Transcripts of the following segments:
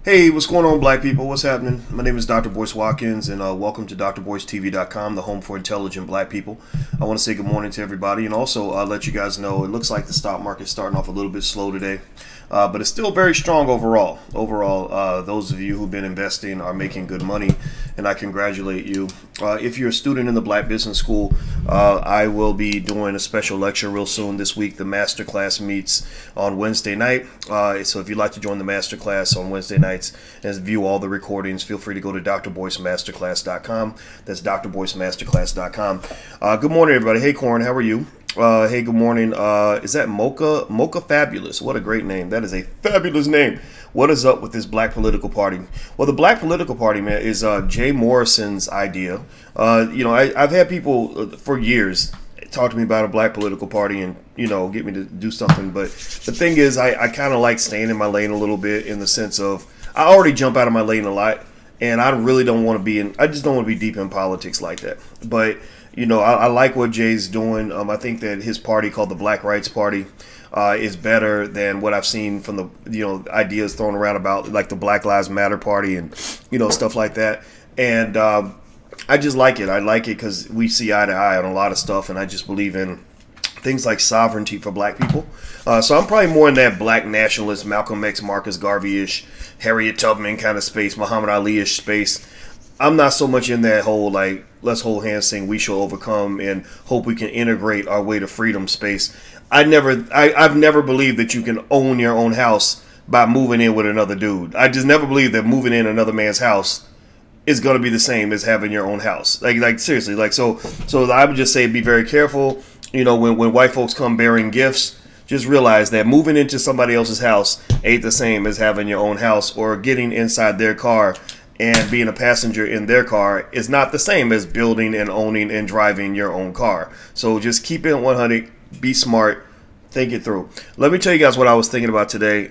Hey, what's going on, black people? What's happening? My name is Dr. Boyce Watkins, and welcome to drboycetv.com, the home for intelligent black people. I want to say good morning to everybody, and also let you guys know it looks like the stock market's starting off a little bit slow today, but it's still very strong overall. Those of you who've been investing are making good money, and I congratulate you. If you're a student in the Black Business School, I will be doing a special lecture real soon this week. The masterclass meets on Wednesday night, so if you'd like to join the masterclass on Wednesday night, and view all the recordings, feel free to go to drboycemasterclass.com. That's drboycemasterclass.com. Good morning, everybody. Hey, Corn, how are you? Hey, good morning. Is that Mocha Fabulous? What a great name. That is a fabulous name. What is up with this black political party? Well, the black political party, man, is Jay Morrison's idea. I've had people for years talk to me about a black political party and, get me to do something. But the thing is, I kind of like staying in my lane a little bit, in the sense of I already jump out of my lane a lot, and I really don't want to be I just don't want to be deep in politics like that. But, I like what Jay's doing. I think that his party, called the Black Rights Party, is better than what I've seen from the, ideas thrown around about like the Black Lives Matter Party and, stuff like that. And I just like it. I like it because we see eye to eye on a lot of stuff, and I just believe in things like sovereignty for black people. So I'm probably more in that black nationalist, Malcolm X, Marcus Garvey-ish, Harriet Tubman kind of space, Muhammad Ali-ish space. I'm not so much in that whole, like, let's hold hands, sing "We Shall Overcome" and hope we can integrate our way to freedom space. I've never believed that you can own your own house by moving in with another dude. I just never believed that moving in another man's house is going to be the same as having your own house. Like seriously, so I would just say be very careful. When white folks come bearing gifts, just realize that moving into somebody else's house ain't the same as having your own house, or getting inside their car and being a passenger in their car is not the same as building and owning and driving your own car. So just keep it 100, be smart, think it through. Let me tell you guys what I was thinking about today.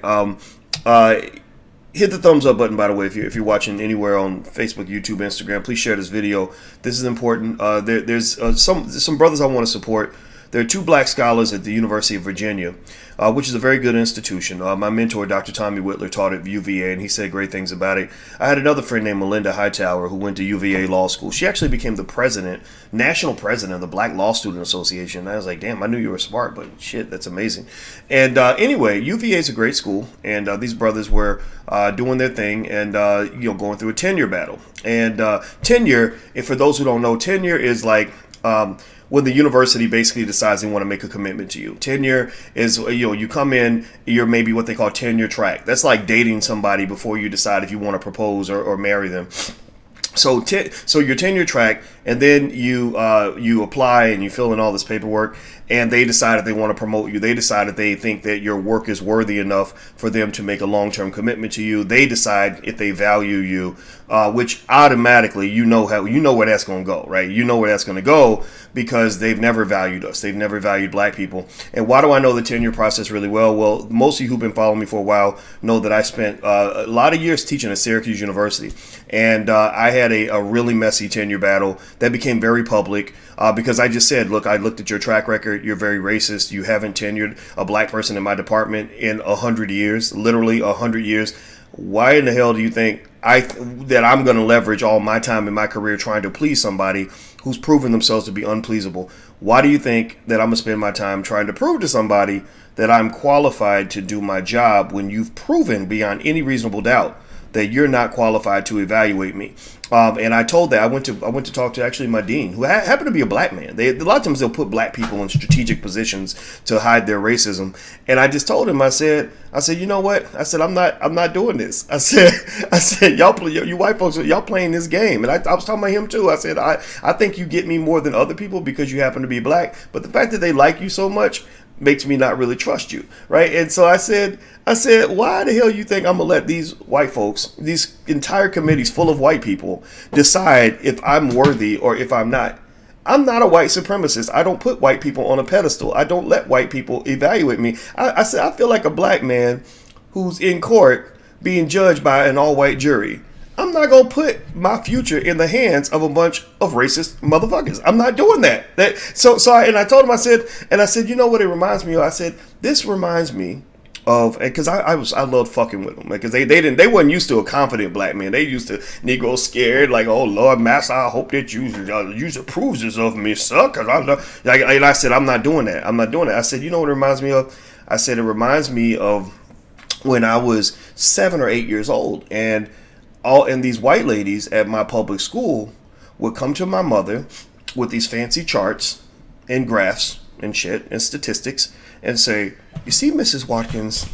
Hit the thumbs up button, by the way, if you're watching anywhere on Facebook, YouTube, Instagram. Please share this video. This is important. There's some brothers I want to support. There are two black scholars at the University of Virginia, which is a very good institution. My mentor, Dr. Tommy Whitler, taught at UVA, and he said great things about it. I had another friend named Melinda Hightower who went to UVA Law School. She actually became the national president of the Black Law Student Association. And I was like, damn, I knew you were smart, but shit, that's amazing. And anyway, UVA is a great school, and these brothers were doing their thing and going through a tenure battle. And tenure, if for those who don't know, tenure is like when the university basically decides they want to make a commitment to you. Tenure is, you come in, you're maybe what they call tenure track. That's like dating somebody before you decide if you want to propose or marry them. So your tenure track, and then you apply and you fill in all this paperwork, and they decide if they want to promote you. They decide if they think that your work is worthy enough for them to make a long-term commitment to you. They decide if they value you, which automatically you know where that's going to go, right? You know where that's going to go because they've never valued us. They've never valued black people. And why do I know the tenure process really well? Well, most of you who've been following me for a while know that I spent a lot of years teaching at Syracuse University, and I had a really messy tenure battle that became very public because I just said, look, I looked at your track record. You're very racist. You haven't tenured a black person in my department in 100 years, literally 100 years. Why in the hell do you think that I'm going to leverage all my time in my career trying to please somebody who's proven themselves to be unpleasable? Why do you think that I'm going to spend my time trying to prove to somebody that I'm qualified to do my job when you've proven beyond any reasonable doubt that you're not qualified to evaluate me? And I told that I went to talk to actually my dean, who happened to be a black man. A lot of times they'll put black people in strategic positions to hide their racism. And I just told him, I said, you know what? I said, I'm not doing this. I said, you white folks, y'all playing this game. And I was talking about him too. I said, I think you get me more than other people because you happen to be black. But the fact that they like you so much makes me not really trust you, right? And so I said, why the hell you think I'm gonna let these white folks, these entire committees full of white people, decide if I'm worthy or if I'm not? I'm not a white supremacist. I don't put white people on a pedestal. I don't let white people evaluate me. I said, I feel like a black man who's in court being judged by an all-white jury. I'm not going to put my future in the hands of a bunch of racist motherfuckers. I'm not doing that. And I told him, I said, you know what it reminds me of? I said, this reminds me of, because I loved fucking with them, because they wasn't used to a confident black man. They used to Negro scared, like, oh Lord, Master, I hope that you approves this of me, sir, because I love, like, and I said, I'm not doing that. I said, you know what it reminds me of? I said, it reminds me of when I was 7 or 8 years old, and these white ladies at my public school would come to my mother with these fancy charts and graphs and shit and statistics and say, you see, Mrs. Watkins,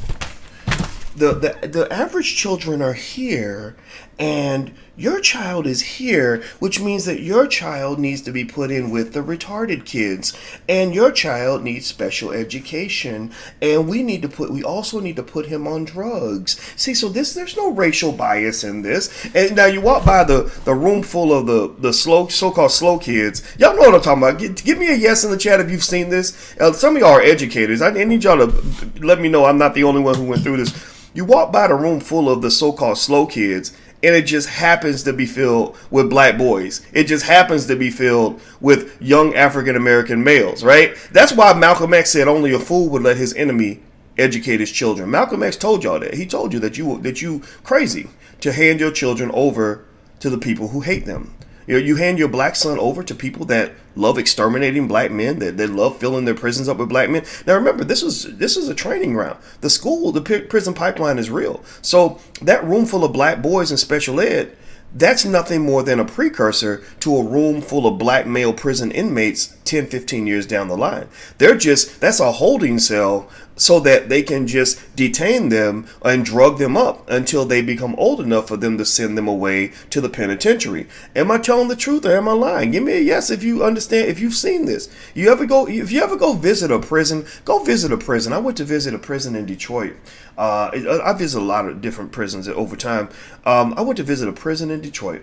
the average children are here, and your child is here, which means that your child needs to be put in with the retarded kids, and your child needs special education, and we also need to put him on drugs. See, so there's no racial bias in this. And now you walk by the room full of the so-called slow kids. Y'all know what I'm talking about. Give me a yes in the chat if you've seen this. Some of y'all are educators. I need y'all to let me know I'm not the only one who went through this. You walk by the room full of the so-called slow kids, and it just happens to be filled with black boys. It just happens to be filled with young African-American males, right? That's why Malcolm X said only a fool would let his enemy educate his children. Malcolm X told y'all that. He told you that you crazy to hand your children over to the people who hate them. You hand your black son over to people that love exterminating black men, that love filling their prisons up with black men. Now remember, this is a training ground. The prison pipeline is real. So that room full of black boys in special ed, that's nothing more than a precursor to a room full of black male prison inmates 10, 15 years down the line. That's a holding cell so that they can just detain them and drug them up until they become old enough for them to send them away to the penitentiary. Am I telling the truth or am I lying? Give me a yes if you understand, if you've seen this. If you ever go visit a prison, go visit a prison. I went to visit a prison in Detroit. I visit a lot of different prisons over time. I went to visit a prison in Detroit,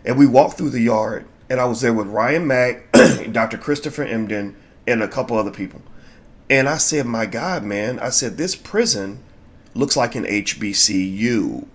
and we walked through the yard, and I was there with Ryan Mack, Dr. Christopher Emden, and a couple other people. And I said, my God, man, I said, this prison looks like an HBCU.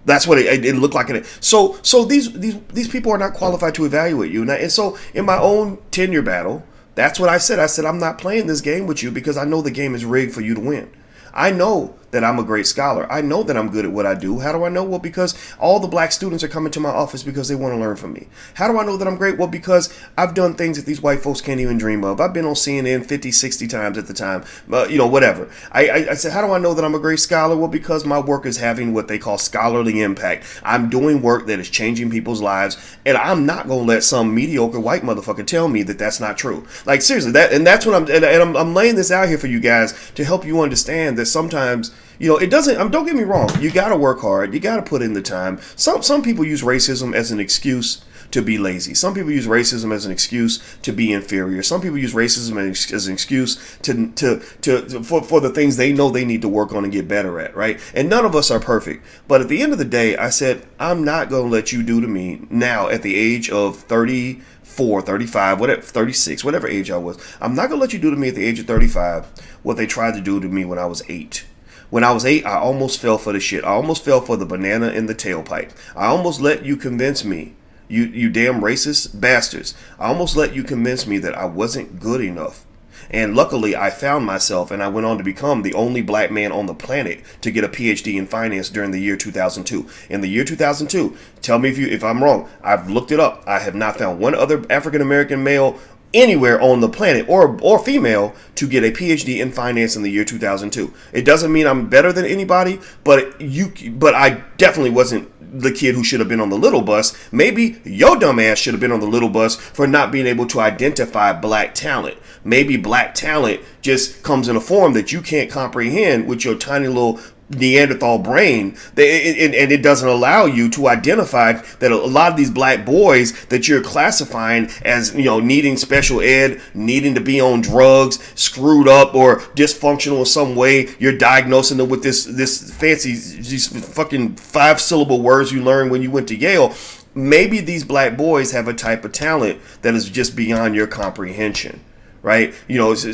That's what it looked like. So these people are not qualified to evaluate you. And so in my own tenure battle, that's what I said. I said, I'm not playing this game with you because I know the game is rigged for you to win. I know that I'm a great scholar. I know that I'm good at what I do. How do I know? Well, because all the black students are coming to my office because they want to learn from me. How do I know that I'm great? Well, because I've done things that these white folks can't even dream of. I've been on CNN 50, 60 times at the time, whatever. I said, how do I know that I'm a great scholar? Well, because my work is having what they call scholarly impact. I'm doing work that is changing people's lives, and I'm not going to let some mediocre white motherfucker tell me that that's not true. Like, seriously, that's what I'm laying this out here for you guys to help you understand that sometimes, it doesn't, don't get me wrong. You got to work hard. You got to put in the time. Some people use racism as an excuse to be lazy. Some people use racism as an excuse to be inferior. Some people use racism as an excuse for the things they know they need to work on and get better at, right? And none of us are perfect. But at the end of the day, I said, I'm not going to let you do to me now at the age of 34, 35, whatever, 36, whatever age I was. I'm not going to let you do to me at the age of 35 what they tried to do to me when I was 8. When I was 8, I almost fell for the shit. I almost fell for the banana in the tailpipe. I almost let you convince me, you damn racist bastards. I almost let you convince me that I wasn't good enough. And luckily, I found myself, and I went on to become the only black man on the planet to get a PhD in finance during the year 2002. In the year 2002, tell me if I'm wrong. I've looked it up. I have not found one other African-American male anywhere on the planet or female to get a PhD in finance in the year 2002. It doesn't mean I'm better than anybody, but I definitely wasn't the kid who should have been on the little bus. Maybe your dumb ass should have been on the little bus for not being able to identify black talent. Maybe black talent just comes in a form that you can't comprehend with your tiny little Neanderthal brain, and it doesn't allow you to identify that a lot of these black boys that you're classifying as, needing special ed, needing to be on drugs, screwed up or dysfunctional in some way, you're diagnosing them with this fancy, these fucking 5-syllable words you learned when you went to Yale. Maybe these black boys have a type of talent that is just beyond your comprehension. Right?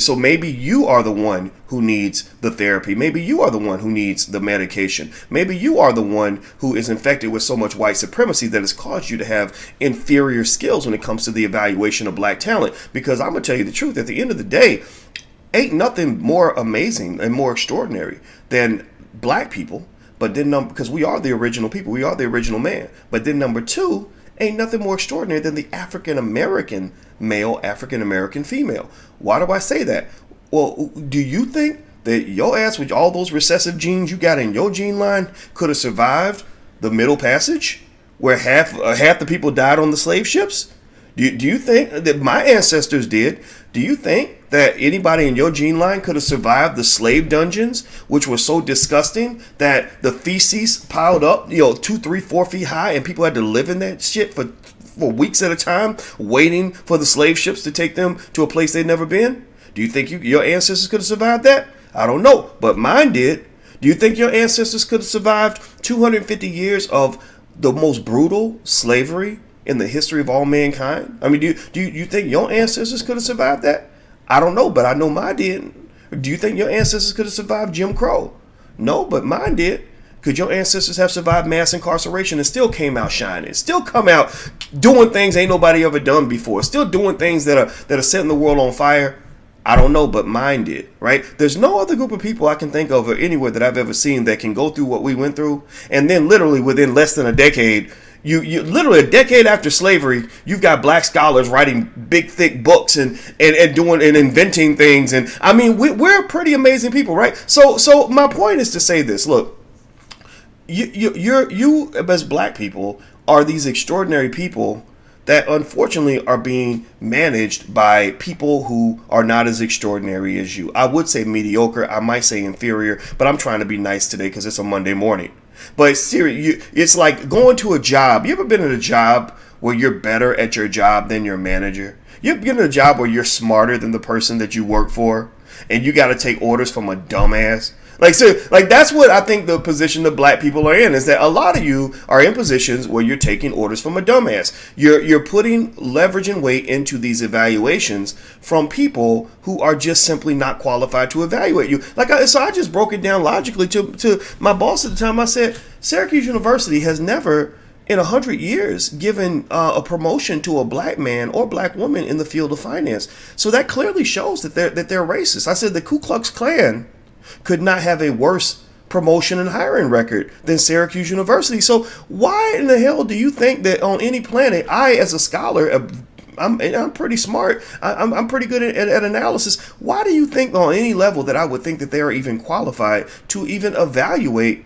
So maybe you are the one who needs the therapy. Maybe you are the one who needs the medication. Maybe you are the one who is infected with so much white supremacy that has caused you to have inferior skills when it comes to the evaluation of black talent. Because I'm going to tell you the truth, at the end of the day, ain't nothing more amazing and more extraordinary than black people. But then, because we are the original people, we are the original man. But then number two, ain't nothing more extraordinary than the African American male, African American female. Why do I say that? Well, do you think that your ass with all those recessive genes you got in your gene line could have survived the Middle Passage, where half the people died on the slave ships? Do you think that my ancestors did? Do you think that anybody in your gene line could have survived the slave dungeons, which were so disgusting that the feces piled up, 2, 3, 4 feet high, and people had to live in that shit for weeks at a time, waiting for the slave ships to take them to a place they'd never been? Do you think your ancestors could have survived that? I don't know, but mine did. Do you think your ancestors could have survived 250 years of the most brutal slavery in the history of all mankind? I mean, do you think your ancestors could have survived that? I don't know, but I know mine did. Do you think your ancestors could have survived Jim Crow? No, but mine did. Could your ancestors have survived mass incarceration and still came out shining? Still come out doing things ain't nobody ever done before? Still doing things that are setting the world on fire? I don't know, but mine did, right? There's no other group of people I can think of or anywhere that I've ever seen that can go through what we went through, and then literally within less than a decade, you literally a decade after slavery, you've got black scholars writing big thick books and doing and inventing things, and I mean we're pretty amazing people, right? So my point is to say this: look, you as black people are these extraordinary people that unfortunately are being managed by people who are not as extraordinary as you. I would say mediocre, I might say inferior, but I'm trying to be nice today because it's a Monday morning. But seriously, it's like going to a job. You ever been in a job where you're better at your job than your manager? You ever been in a job where you're smarter than the person that you work for, and you got to take orders from a dumbass? Like that's what I think the position that black people are in, is that a lot of you are in positions where you're taking orders from a dumbass. You're putting leverage and weight into these evaluations from people who are just simply not qualified to evaluate you. So I just broke it down logically to my boss at the time. I said, Syracuse University has never in 100 years given a promotion to a black man or black woman in the field of finance. So that clearly shows that they're racist. I said the Ku Klux Klan could not have a worse promotion and hiring record than Syracuse University. So why in the hell do you think that on any planet, I as a scholar, I'm pretty smart, I'm pretty good at analysis, why do you think on any level that I would think that they are even qualified to even evaluate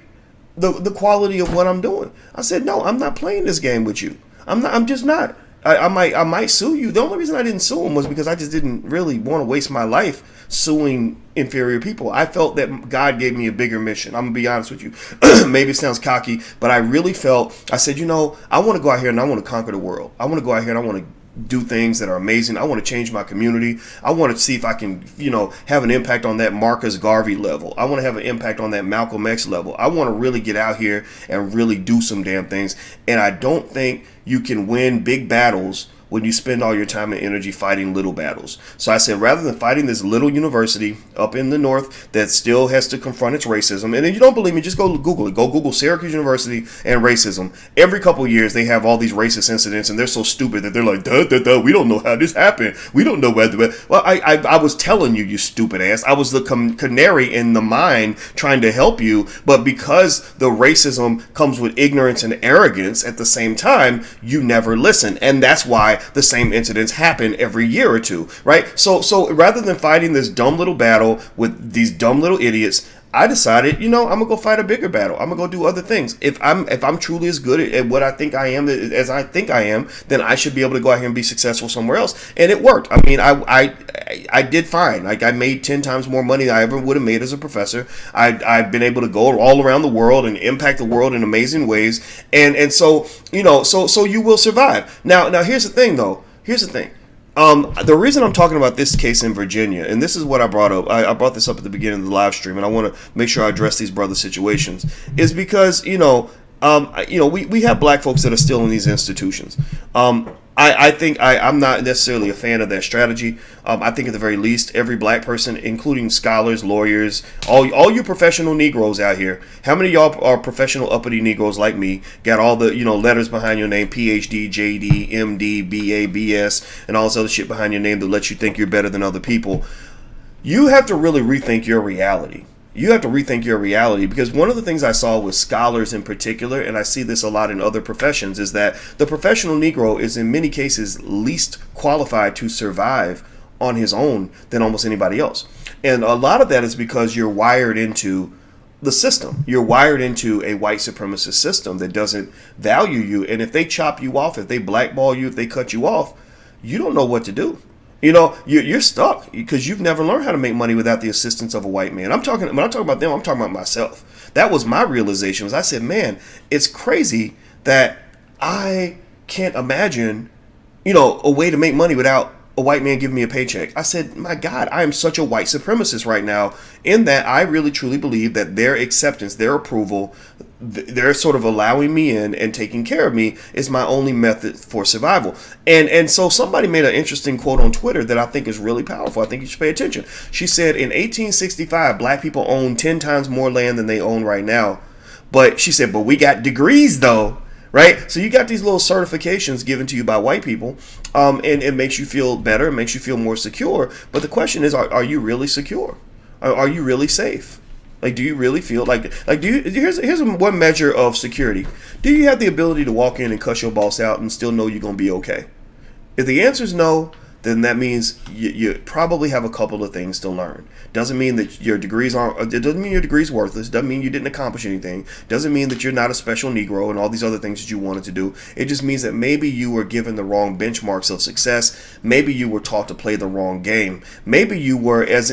the quality of what I'm doing? I said, no, I'm not playing this game with you. I'm just not. I might sue you. The only reason I didn't sue him was because I just didn't really want to waste my life suing inferior people. I felt that God gave me a bigger mission. I'm gonna be honest with you. Maybe it sounds cocky, but I really felt, I said, I want to go out here and I want to conquer the world. I want to go out here and I want to do things that are amazing. I want to change my community. I want to see if I can, have an impact on that Marcus Garvey level. I want to have an impact on that Malcolm X level. I want to really get out here and really do some damn things. And I don't think you can win big battles when you spend all your time and energy fighting little battles. So I said, rather than fighting this little university up in the north that still has to confront its racism, and if you don't believe me, just go Google it. Go Google Syracuse University and racism. Every couple of years, they have all these racist incidents, and they're so stupid that they're like, we don't know how this happened. We don't know whether. Well, I was telling you, you stupid ass. I was the canary in the mine trying to help you, but because the racism comes with ignorance and arrogance at the same time, you never listen, and that's why the same incidents happen every year or two, right? So rather than fighting this dumb little battle with these dumb little idiots, I decided, I'm gonna go fight a bigger battle. I'm gonna go do other things. If I'm truly as good at what I think I am as I think I am, then I should be able to go out here and be successful somewhere else. And it worked. I mean, I did fine. Like, I made 10 times more money than I ever would have made as a professor. I've been able to go all around the world and impact the world in amazing ways. And so, so you will survive. Now here's the thing though. Here's the thing. The reason I'm talking about this case in Virginia, and this is what I brought up, I brought this up at the beginning of the live stream, and I want to make sure I address these brother situations, is because, we have black folks that are still in these institutions. I think I'm not necessarily a fan of that strategy. I think at the very least, every black person, including scholars, lawyers, all you professional Negroes out here, how many of y'all are professional uppity Negroes like me, got all the, letters behind your name, PhD, JD, MD, BA, BS, and all this other shit behind your name that lets you think you're better than other people? you have to really rethink your reality. You have to rethink your reality, because one of the things I saw with scholars in particular, and I see this a lot in other professions, is that the professional Negro is in many cases least qualified to survive on his own than almost anybody else. And a lot of that is because you're wired into the system. You're wired into a white supremacist system that doesn't value you. And if they chop you off, if they blackball you, if they cut you off, you don't know what to do. You know, you're stuck because you've never learned how to make money without the assistance of a white man. When I'm talking about them, I'm talking about myself. That was my realization. Was I said, man, it's crazy that I can't imagine, a way to make money without a white man giving me a paycheck. I said, my God, I am such a white supremacist right now, in that I really truly believe that their acceptance, their approval, they're sort of allowing me in and taking care of me is my only method for survival. And so somebody made an interesting quote on Twitter that I think is really powerful. I think you should pay attention. She said, in 1865, black people owned 10 times more land than they own right now. But she said, but we got degrees though. Right? So you got these little certifications given to you by white people, and it makes you feel better, it makes you feel more secure. But the question is, are you really secure? Are you really safe? Like, do you really feel like here's one measure of security. Do you have the ability to walk in and cuss your boss out and still know you're going to be okay? If the answer is no, then that means you probably have a couple of things to learn. Doesn't mean that your degrees aren't, it doesn't mean your degree's worthless. Doesn't mean you didn't accomplish anything. Doesn't mean that you're not a special Negro and all these other things that you wanted to do. It just means that maybe you were given the wrong benchmarks of success. Maybe you were taught to play the wrong game. Maybe you were, as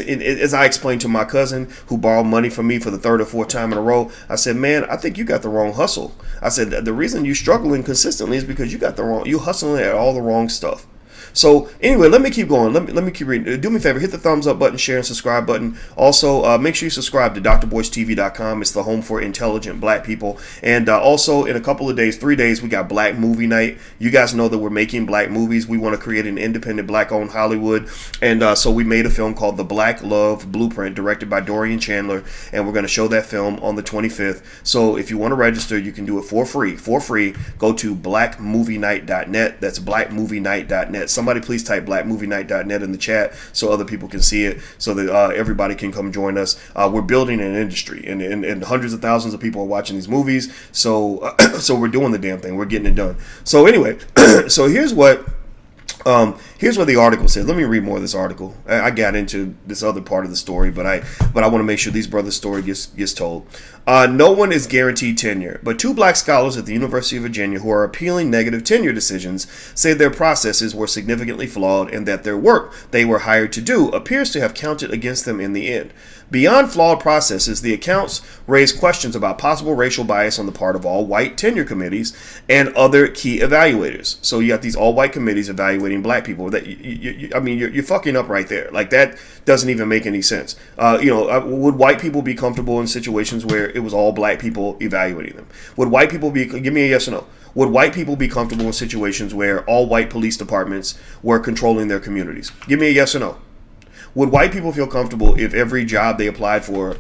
I explained to my cousin who borrowed money from me for the third or fourth time in a row, I said, man, I think you got the wrong hustle. I said, the reason you're struggling consistently is because you hustling at all the wrong stuff. So anyway, let me keep going. Let me keep reading. Do me a favor, hit the thumbs up button, share, and subscribe button. Also, make sure you subscribe to drboycetv.com. It's the home for intelligent black people. And also, in a couple of days, 3 days, we got Black Movie Night. You guys know that we're making black movies. We want to create an independent black-owned Hollywood. And so we made a film called The Black Love Blueprint, directed by Dorian Chandler. And we're going to show that film on the 25th. So if you want to register, you can do it for free. Go to blackmovienight.net. That's blackmovienight.net. Somebody please type blackmovienight.net in the chat so other people can see it, so that everybody can come join us. We're building an industry, and hundreds of thousands of people are watching these movies. So so we're doing the damn thing. We're getting it done. So anyway, so here's what the article says. Let me read more of this article. I got into this other part of the story, but I want to make sure these brothers' story gets told. No one is guaranteed tenure, but two black scholars at the University of Virginia who are appealing negative tenure decisions say their processes were significantly flawed and that their work they were hired to do appears to have counted against them in the end. Beyond flawed processes, the accounts raise questions about possible racial bias on the part of all white tenure committees and other key evaluators. So you got these all white committees evaluating black people. That you're fucking up right there. Like, that doesn't even make any sense. Would white people be comfortable in situations where it was all black people evaluating them? Would white people be? Give me a yes or no. Would white people be comfortable in situations where all white police departments were controlling their communities? Give me a yes or no. Would white people feel comfortable if every job they applied for,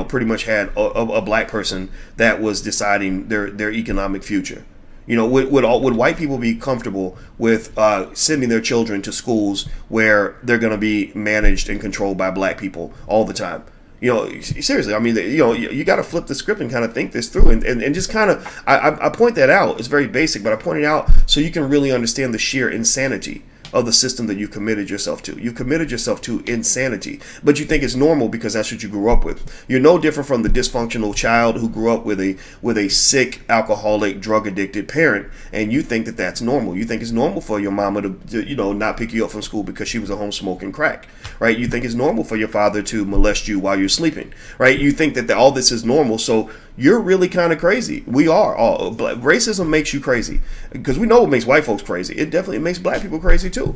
pretty much had a black person that was deciding their economic future? Would white people be comfortable with sending their children to schools where they're going to be managed and controlled by black people all the time? Seriously, I mean, you got to flip the script and kind of think this through, and just kind of, I point that out. It's very basic, but I point it out so you can really understand the sheer insanity of the system that you committed yourself to. You committed yourself to insanity, but you think it's normal because that's what you grew up with. You're no different from the dysfunctional child who grew up with a sick, alcoholic, drug addicted parent, and you think that that's normal. You think it's normal for your mama to not pick you up from school because she was at home smoking crack, right? You think it's normal for your father to molest you while you're sleeping, right? You think that all this is normal, so you're really kind of crazy. We are all. Racism makes you crazy, because we know it makes white folks crazy. It definitely makes black people crazy too,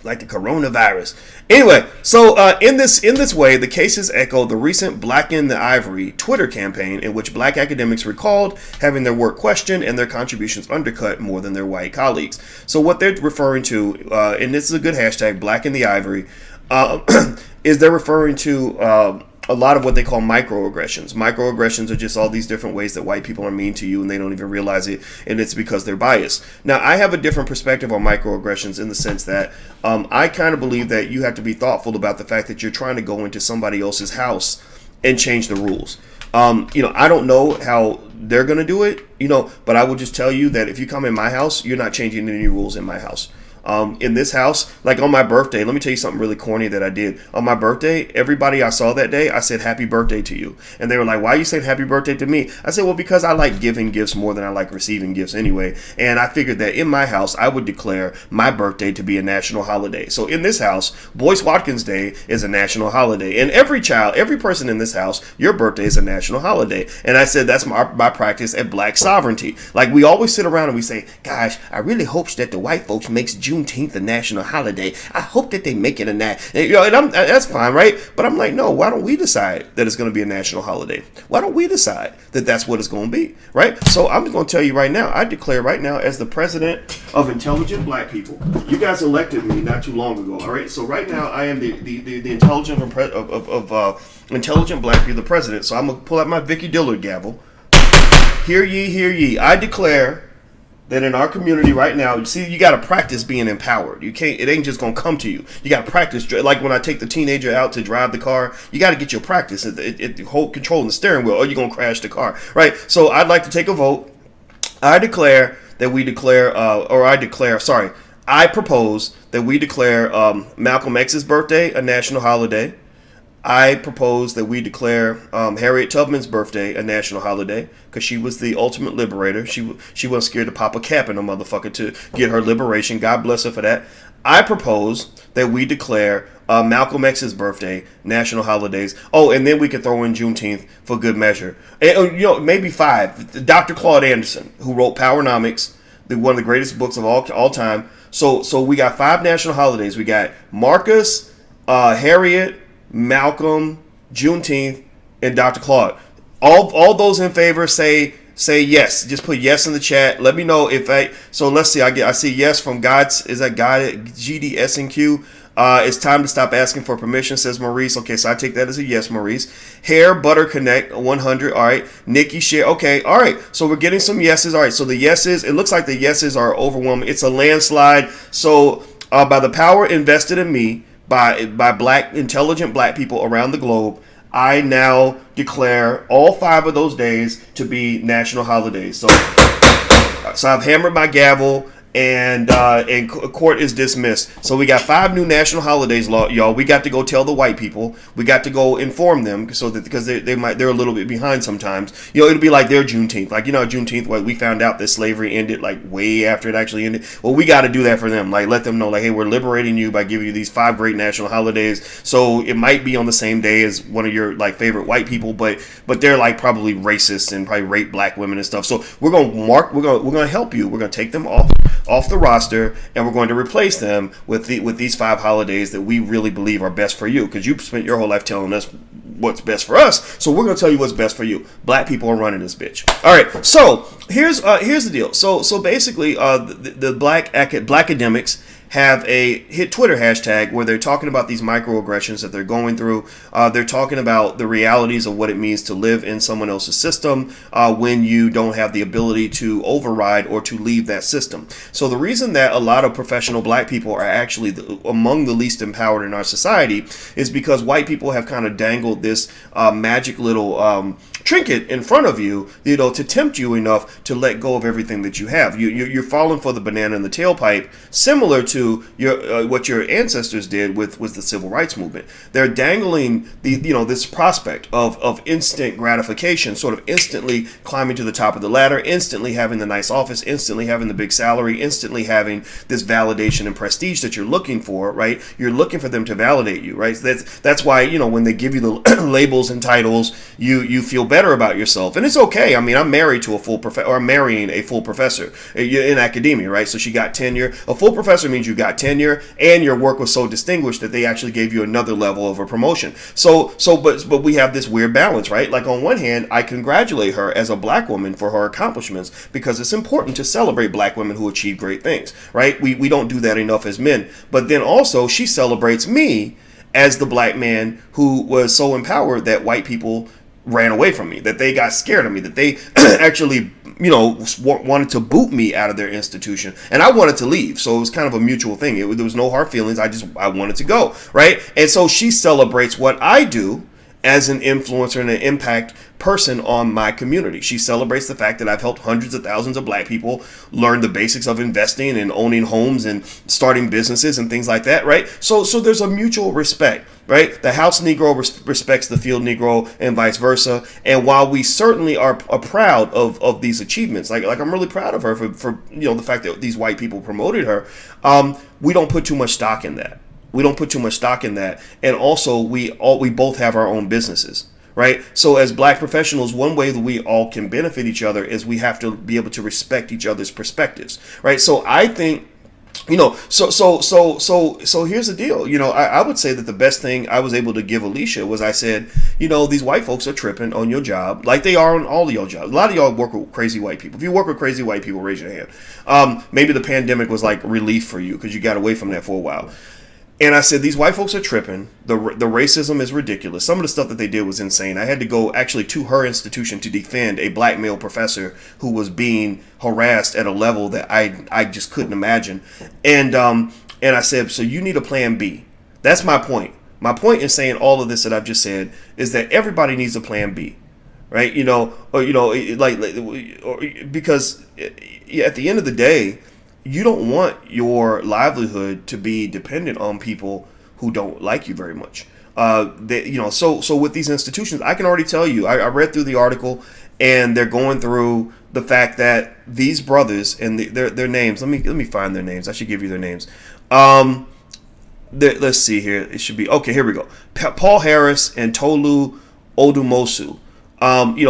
like the coronavirus. Anyway, so in this way, the cases echo the recent Blacken the Ivory Twitter campaign, in which black academics recalled having their work questioned and their contributions undercut more than their white colleagues. So what they're referring to, and this is a good hashtag, Blacken the Ivory, is they're referring to a lot of what they call microaggressions. Microaggressions are just all these different ways that white people are mean to you and they don't even realize it, and it's because they're biased. Now, I have a different perspective on microaggressions in the sense that I kind of believe that you have to be thoughtful about the fact that you're trying to go into somebody else's house and change the rules. I don't know how they're going to do it, but I will just tell you that if you come in my house, you're not changing any rules in my house. In this house, like on my birthday, let me tell you something really corny that I did. On my birthday, everybody I saw that day, I said, happy birthday to you. And they were like, why are you saying happy birthday to me? I said, well, because I like giving gifts more than I like receiving gifts anyway. And I figured that in my house, I would declare my birthday to be a national holiday. So in this house, Boyce Watkins Day is a national holiday. And every person in this house, your birthday is a national holiday. And I said, that's my practice at Black sovereignty. Like we always sit around and we say, gosh, I really hope that the white folks makes Juneteenth a national holiday. I hope that they make it a that's fine, right? But I'm like, no, why don't we decide that it's going to be a national holiday? Why don't we decide that that's what it's going to be, right? So I'm going to tell you right now, I declare right now as the president of intelligent black people. You guys elected me not too long ago, all right? So right now I am the intelligent of intelligent black people, the president. So I'm going to pull out my Vicky Dillard gavel. Hear ye, hear ye. I declare that in our community right now, you got to practice being empowered. It ain't just going to come to you. You got to practice. Like when I take the teenager out to drive the car, you got to get your practice at hold controlling the steering wheel or you're going to crash the car, right? So I'd like to take a vote. I propose that we declare Malcolm X's birthday a national holiday. I propose that we declare Harriet Tubman's birthday a national holiday because she was the ultimate liberator. She wasn't scared to pop a cap in a motherfucker to get her liberation. God bless her for that. I propose that we declare Malcolm X's birthday national holidays. Oh, and then we could throw in Juneteenth for good measure. And, maybe 5. Dr. Claude Anderson, who wrote Powernomics, one of the greatest books of all time. So we got 5 national holidays. We got Marcus, Harriet, Malcolm, Juneteenth, and Dr. Claude. All those in favor say yes. Just put yes in the chat. Let me know so let's see. I see yes from God's. Is that God at GDSNQ? It's time to stop asking for permission, says Maurice. Okay, so I take that as a yes, Maurice. Hair Butter Connect 100. All right. Nikki share. Okay. All right. So we're getting some yeses. All right. So the yeses. It looks like the yeses are overwhelming. It's a landslide. So by the power invested in me by intelligent black people around the globe, I now declare all 5 of those days to be national holidays. So I've hammered my gavel, and court is dismissed. So we got 5 new national holidays, y'all. We got to go tell the white people. We got to go inform them because they're a little bit behind sometimes. It'll be like their Juneteenth. Like Juneteenth, we found out that slavery ended like way after it actually ended. Well, we got to do that for them. Like let them know, like, hey, we're liberating you by giving you these 5 great national holidays. So it might be on the same day as one of your like favorite white people, but they're like probably racist and probably rape black women and stuff. So we're gonna help you. We're gonna take them off the roster, and we're going to replace them with these 5 holidays that we really believe are best for you, because you spent your whole life telling us what's best for us, so we're going to tell you what's best for you. Black people are running this bitch. All right, so here's the deal. So basically, the black academics have a hit Twitter hashtag where they're talking about these microaggressions that they're going through. They're talking about the realities of what it means to live in someone else's system when you don't have the ability to override or to leave that system. So the reason that a lot of professional black people are actually among the least empowered in our society is because white people have kind of dangled this magic little trinket in front of you, to tempt you enough to let go of everything that you have. You're falling for the banana in the tailpipe, similar to what your ancestors did with the civil rights movement. They're dangling this prospect of instant gratification, sort of instantly climbing to the top of the ladder, instantly having the nice office, instantly having the big salary, instantly having this validation and prestige that you're looking for, right? You're looking for them to validate you, right? That's why when they give you the labels and titles, you feel better about yourself, and it's okay. I mean, I'm married to I'm marrying a full professor in academia, right? So she got tenure. A full professor means you got tenure, and your work was so distinguished that they actually gave you another level of a promotion. But we have this weird balance, right? Like on one hand, I congratulate her as a black woman for her accomplishments because it's important to celebrate black women who achieve great things, right? We don't do that enough as men. But then also she celebrates me as the black man who was so empowered that white people ran away from me, that they got scared of me, that they actually, wanted to boot me out of their institution, and I wanted to leave. So it was kind of a mutual thing. There was no hard feelings. I wanted to go, right? And so she celebrates what I do as an influencer and an impact person on my community. She celebrates the fact that I've helped hundreds of thousands of black people learn the basics of investing and owning homes and starting businesses and things like that, right? So there's a mutual respect, right? The house Negro respects the field Negro and vice versa. And while we certainly are proud of these achievements, like I'm really proud of her for the fact that these white people promoted her, we don't put too much stock in that. We don't put too much stock in that. And also, we both have our own businesses, right? So as black professionals, one way that we all can benefit each other is we have to be able to respect each other's perspectives, right? So I think, so here's the deal. I would say that the best thing I was able to give Alicia was I said, these white folks are tripping on your job like they are on all of your jobs. A lot of y'all work with crazy white people. If you work with crazy white people, raise your hand. Maybe the pandemic was like relief for you because you got away from that for a while. And I said, these white folks are tripping. The racism is ridiculous. Some of the stuff that they did was insane. I had to go actually to her institution to defend a black male professor who was being harassed at a level that I just couldn't imagine. And I said, so you need a plan B. That's my point. My point in saying all of this that I've just said is that everybody needs a plan B, right? Because at the end of the day, you don't want your livelihood to be dependent on people who don't like you very much. So with these institutions, I can already tell you, I read through the article, and they're going through the fact that these brothers and their names. Let me find their names. I should give you their names. Let's see here. It should be okay. Here we go. Paul Harris and Tolu Odumosu.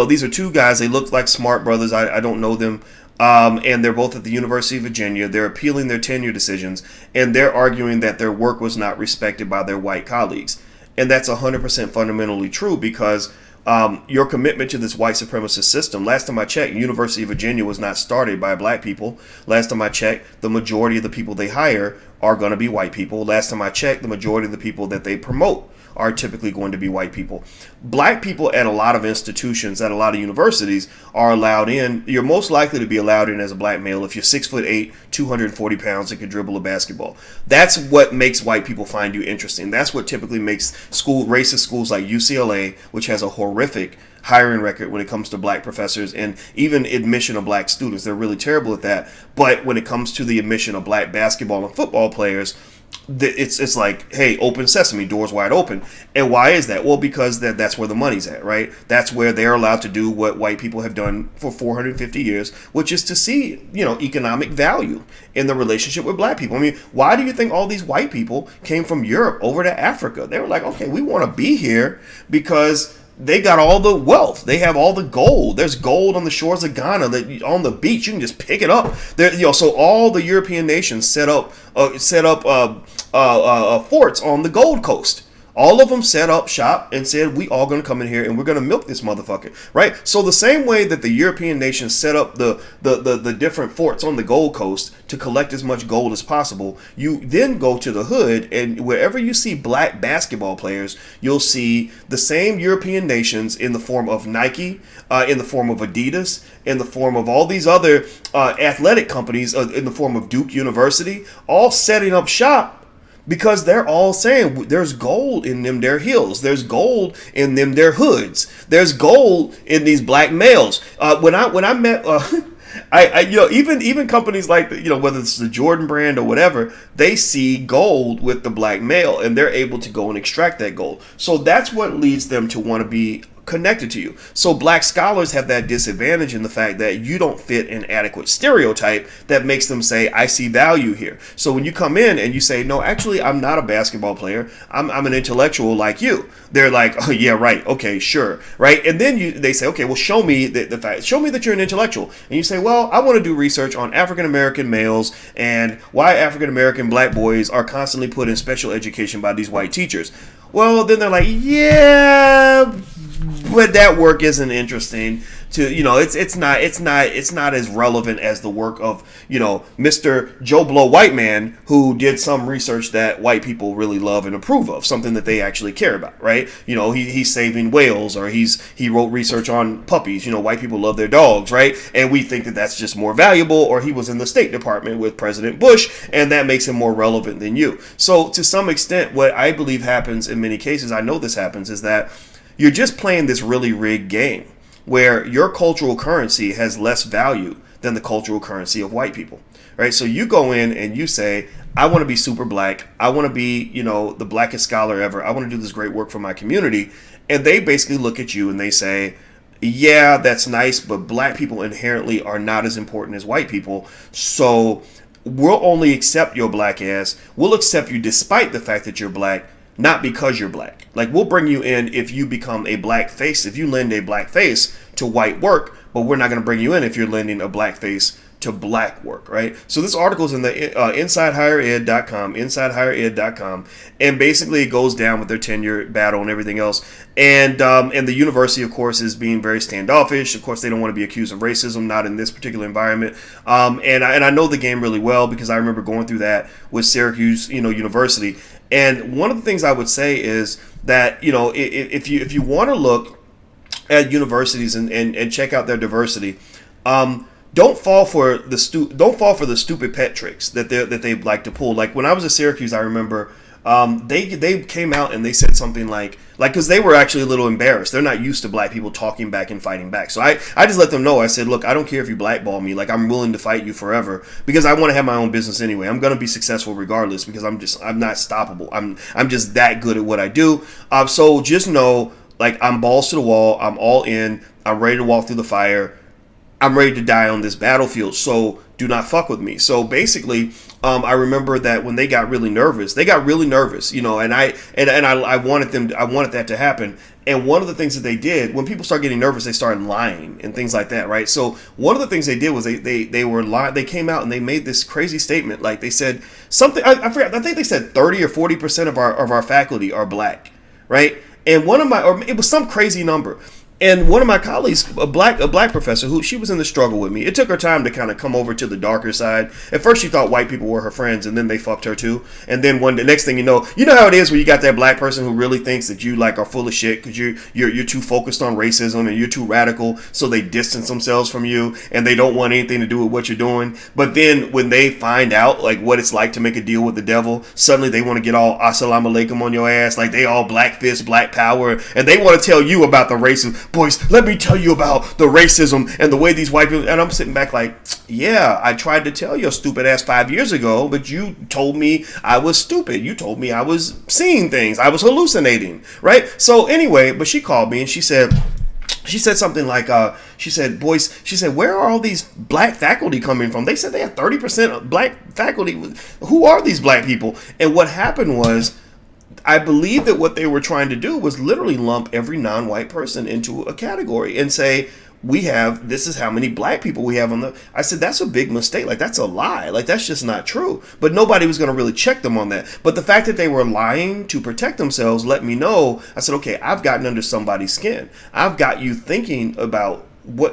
These are two guys. They look like smart brothers. I don't know them. And they're both at the University of Virginia. They're appealing their tenure decisions, and they're arguing that their work was not respected by their white colleagues. And that's 100% fundamentally true because your commitment to this white supremacist system, last time I checked, University of Virginia was not started by black people. Last time I checked, the majority of the people they hire are going to be white people. Last time I checked, the majority of the people that they promote are typically going to be white people. Black people at a lot of institutions, at a lot of universities, are allowed in. You're most likely to be allowed in as a black male if you're 6'8", 240 pounds, and can dribble a basketball. That's what makes white people find you interesting. That's what typically makes racist schools like UCLA, which has a horrific hiring record when it comes to black professors and even admission of black students. They're really terrible at that. But when it comes to the admission of black basketball and football players, it's like, hey, open sesame, doors wide open. And why is that? Well, because that's where the money's at, right? That's where they're allowed to do what white people have done for 450 years, which is to see, economic value in the relationship with black people. I mean, why do you think all these white people came from Europe over to Africa? They were like, okay, we want to be here because they got all the wealth. They have all the gold. There's gold on the shores of Ghana that on the beach you can just pick it up. So all the European nations set up forts on the Gold Coast. All of them set up shop and said, we all going to come in here and we're going to milk this motherfucker, right? So the same way that the European nations set up the different forts on the Gold Coast to collect as much gold as possible, you then go to the hood, and wherever you see black basketball players, you'll see the same European nations in the form of Nike, in the form of Adidas, in the form of all these other athletic companies, in the form of Duke University, all setting up shop. Because they're all saying there's gold in them their hills. There's gold in them their hoods. There's gold in these black males. When I met, even companies like whether it's the Jordan brand or whatever, they see gold with the black male and they're able to go and extract that gold. So that's what leads them to want to be connected to you. So black scholars have that disadvantage in the fact that you don't fit an adequate stereotype that makes them say, I see value here. So when you come in and you say, no, actually, I'm not a basketball player. I'm an intellectual like you. They're like, oh, yeah, right. Okay, sure. Right. And then they say, okay, well, show me the fact. Show me that you're an intellectual. And you say, well, I want to do research on African-American males and why African-American black boys are constantly put in special education by these white teachers. Well, then they're like, yeah, but that work isn't interesting to, it's not as relevant as the work of, Mr. Joe Blow white man who did some research that white people really love and approve of, something that they actually care about, right? He's saving whales, or he wrote research on puppies. White people love their dogs, right? And we think that that's just more valuable. Or he was in the State Department with President Bush, and that makes him more relevant than you. So to some extent, what I believe happens in many cases, I know this happens, is that you're just playing this really rigged game where your cultural currency has less value than the cultural currency of white people, right? So you go in and you say, I want to be super black. I want to be, the blackest scholar ever. I want to do this great work for my community. And they basically look at you and they say, yeah, that's nice, but black people inherently are not as important as white people. So we'll only accept your black ass. We'll accept you despite the fact that you're black, not because you're black. Like, we'll bring you in if you become a black face, if you lend a black face to white work, but we're not going to bring you in if you're lending a black face to black work, right? So this article is in the InsideHigherEd.com, and basically it goes down with their tenure battle and everything else. And the university, of course, is being very standoffish. Of course, they don't want to be accused of racism, not in this particular environment. And I know the game really well because I remember going through that with Syracuse, University. And one of the things I would say is that, if you want to look at universities and check out their diversity, don't fall for the stupid pet tricks that they like to pull. Like when I was at Syracuse, I remember they came out and they said something like because they were actually a little embarrassed. They're not used to black people talking back and fighting back. So I just let them know. I said, look, I don't care if you blackball me. Like, I'm willing to fight you forever because I want to have my own business anyway. I'm going to be successful regardless because I'm not stoppable. I'm just that good at what I do. So just know, like, I'm balls to the wall. I'm all in. I'm ready to walk through the fire. I'm ready to die on this battlefield, so do not fuck with me. So basically, I remember that when they got really nervous, and I wanted that to happen. And one of the things that they did, when people start getting nervous, they started lying and things like that, right? So one of the things they did was they came out and they made this crazy statement. Like, they said something, I forgot, I think they said 30 or 40% of our faculty are black, right? And it was some crazy number. And one of my colleagues, a black professor, she was in the struggle with me. It took her time to kind of come over to the darker side. At first, she thought white people were her friends, and then they fucked her too. And then the next thing you know how it is when you got that black person who really thinks that you are full of shit because you're too focused on racism and you're too radical, so they distance themselves from you and they don't want anything to do with what you're doing. But then when they find out like what it's like to make a deal with the devil, suddenly they want to get all assalamu alaikum on your ass, like they all black fist, black power, and they want to tell you about the racism. Boyce, let me tell you about the racism and the way these white people, and I'm sitting back like, yeah, I tried to tell your stupid ass 5 years ago, but you told me I was stupid. You told me I was seeing things. I was hallucinating, right? So anyway, but she called me and she said something like, she said, Boyce, she said, where are all these black faculty coming from? They said they had 30% black faculty. Who are these black people? And what happened was, I believe that what they were trying to do was literally lump every non-white person into a category and say, this is how many black people we have I said, that's a big mistake. Like, that's a lie. Like, that's just not true. But nobody was going to really check them on that. But the fact that they were lying to protect themselves let me know. I said, okay, I've gotten under somebody's skin. I've got you thinking about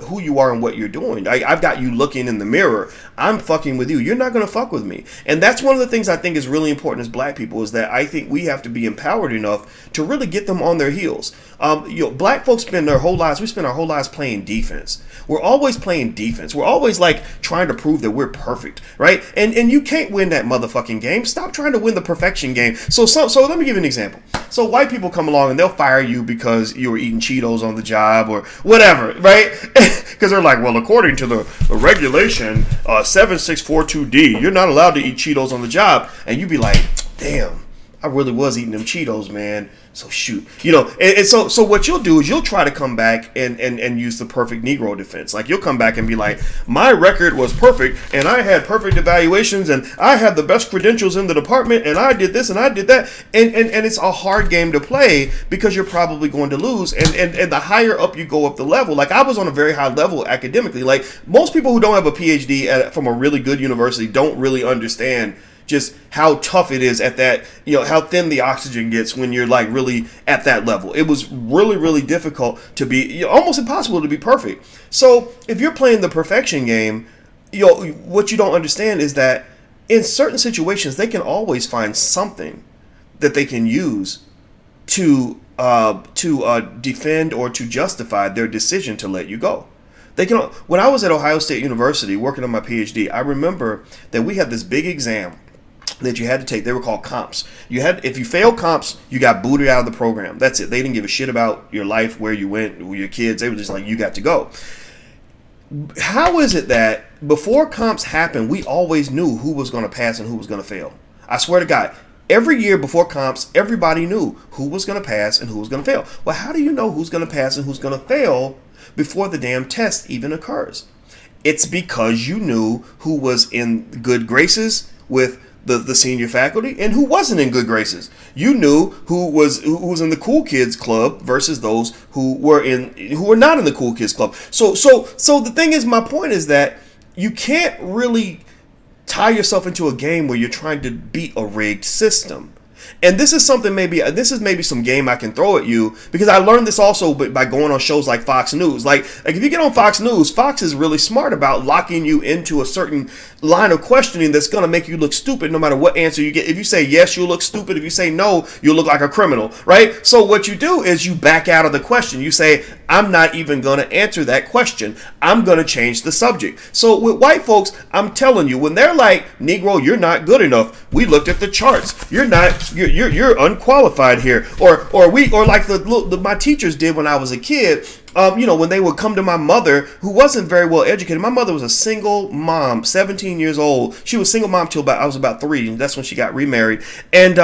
who you are and what you're doing. I've got you looking in the mirror. I'm fucking with you. You're not going to fuck with me. And that's one of the things I think is really important as black people, is that I think we have to be empowered enough to really get them on their heels. Black folks spend our whole lives playing defense. We're always playing defense. We're always like trying to prove that we're perfect, right? And you can't win that motherfucking game. Stop trying to win the perfection game. So let me give you an example. So white people come along and they'll fire you because you were eating Cheetos on the job or whatever, right? Because they're like, well, according to the regulation 7642D, you're not allowed to eat Cheetos on the job. And you'd be like, damn, I really was eating them Cheetos, man. So shoot, and so what you'll do is you'll try to come back and use the perfect Negro defense. Like, you'll come back and be like, my record was perfect and I had perfect evaluations and I had the best credentials in the department and I did this and I did that. And it's a hard game to play because you're probably going to lose. And the higher up you go up the level, like I was on a very high level academically. Like, most people who don't have a PhD from a really good university don't really understand just how tough it is at that, how thin the oxygen gets when you're like really at that level. It was really, really difficult to be, almost impossible to be perfect. So if you're playing the perfection game, what you don't understand is that in certain situations, they can always find something that they can use to defend or to justify their decision to let you go. They can. When I was at Ohio State University working on my PhD, I remember that we had this big exam that you had to take. They were called comps. If you failed comps, you got booted out of the program. That's it. They didn't give a shit about your life, where you went, with your kids. They were just like, you got to go. How is it that before comps happened, we always knew who was going to pass and who was going to fail? I swear to God, every year before comps, everybody knew who was going to pass and who was going to fail. Well, how do you know who's going to pass and who's going to fail before the damn test even occurs? It's because you knew who was in good graces with the senior faculty and who wasn't in good graces. You knew who was in the cool kids club versus those who were not in the cool kids club. So the thing is, my point is that you can't really tie yourself into a game where you're trying to beat a rigged system. And this is maybe some game I can throw at you, because I learned this also by going on shows like Fox News. Like if you get on Fox News, Fox is really smart about locking you into a certain line of questioning that's going to make you look stupid no matter what answer you get. If you say yes, you'll look stupid. If you say no, you'll look like a criminal, right? So what you do is you back out of the question. You say, I'm not even going to answer that question. I'm going to change the subject. So with white folks, I'm telling you, when they're like, Negro, you're not good enough. We looked at the charts. You're unqualified here, or like my teachers did when I was a kid. When they would come to my mother, who wasn't very well educated. My mother was a single mom, 17 years old. She was a single mom till I was about 3, and that's when she got remarried. And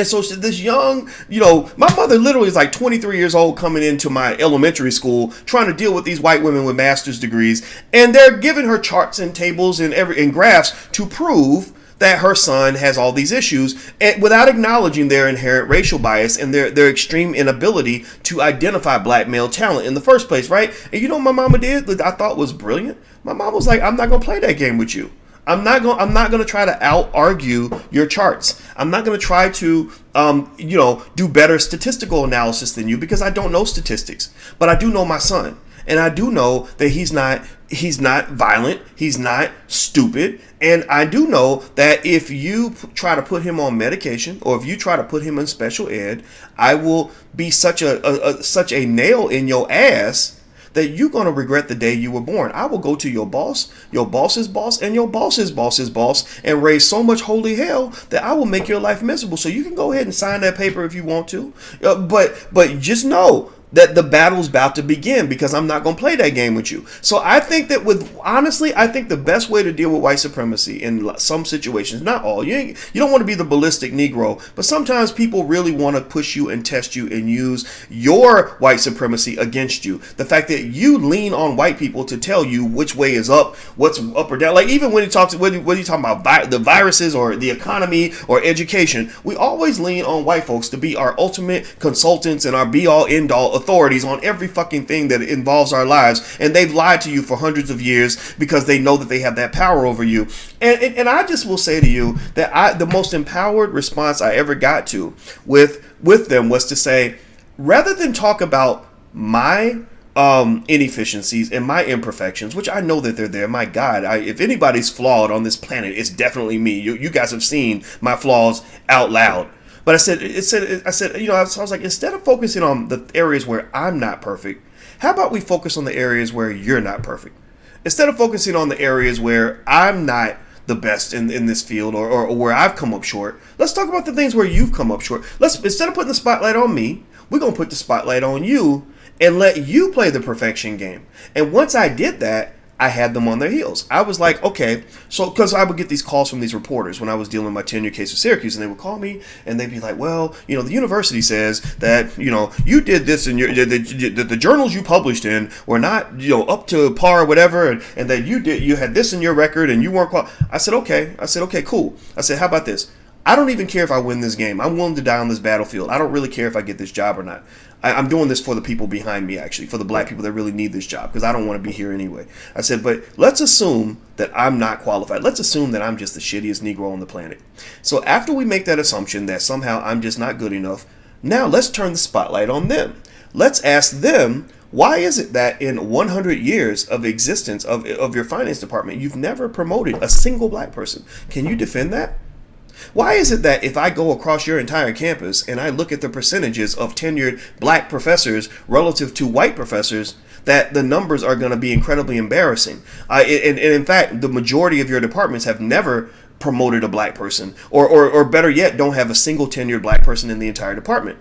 so this young, my mother literally is like 23 years old coming into my elementary school trying to deal with these white women with master's degrees, and they're giving her charts and tables and graphs to prove that her son has all these issues, and without acknowledging their inherent racial bias and their extreme inability to identify black male talent in the first place, right? And you know what my mama did that I thought was brilliant? My mom was like, I'm not going to play that game with you. I'm not going to try to out-argue your charts. I'm not going to try to, do better statistical analysis than you, because I don't know statistics. But I do know my son. And I do know that he's not violent. He's not stupid. And I do know that if you try to put him on medication, or if you try to put him in special ed, I will be such a nail in your ass that you're going to regret the day you were born. I will go to your boss's boss, and your boss's boss's boss, and raise so much holy hell that I will make your life miserable. So you can go ahead and sign that paper if you want to. But just know that the battle's about to begin, because I'm not going to play that game with you. So I think that I think the best way to deal with white supremacy in some situations, not all, you don't want to be the ballistic Negro, but sometimes people really want to push you and test you and use your white supremacy against you. The fact that you lean on white people to tell you which way is up, what's up or down. Like even when you talk about the viruses or the economy or education, we always lean on white folks to be our ultimate consultants and our be-all end-all authorities on every fucking thing that involves our lives, and they've lied to you for hundreds of years because they know that they have that power over you. And I just will say to you that the most empowered response I ever got to with them was to say, rather than talk about my inefficiencies and my imperfections, which I know that they're there. My God, if anybody's flawed on this planet, it's definitely me. You guys have seen my flaws out loud. But I was like, instead of focusing on the areas where I'm not perfect, how about we focus on the areas where you're not perfect? Instead of focusing on the areas where I'm not the best in this field or where I've come up short, let's talk about the things where you've come up short. Instead of putting the spotlight on me, we're going to put the spotlight on you and let you play the perfection game. And once I did that, I had them on their heels. I was like, okay, so because I would get these calls from these reporters when I was dealing with my tenure case with Syracuse, and they would call me and they'd be like, well, the university says that, you did this and the journals you published in were not, up to par or whatever, and that you had this in your record and you weren't I said, okay, cool. I said, how about this? I don't even care if I win this game. I'm willing to die on this battlefield. I don't really care if I get this job or not. I'm doing this for the people behind me, actually, for the black people that really need this job, because I don't want to be here anyway. I said, but let's assume that I'm not qualified. Let's assume that I'm just the shittiest Negro on the planet. So after we make that assumption that somehow I'm just not good enough, now let's turn the spotlight on them. Let's ask them, why is it that in 100 years of existence of your finance department, you've never promoted a single black person? Can you defend that? Why is it that if I go across your entire campus and I look at the percentages of tenured black professors relative to white professors, that the numbers are going to be incredibly embarrassing? And in fact, the majority of your departments have never promoted a black person, or better yet, don't have a single tenured black person in the entire department.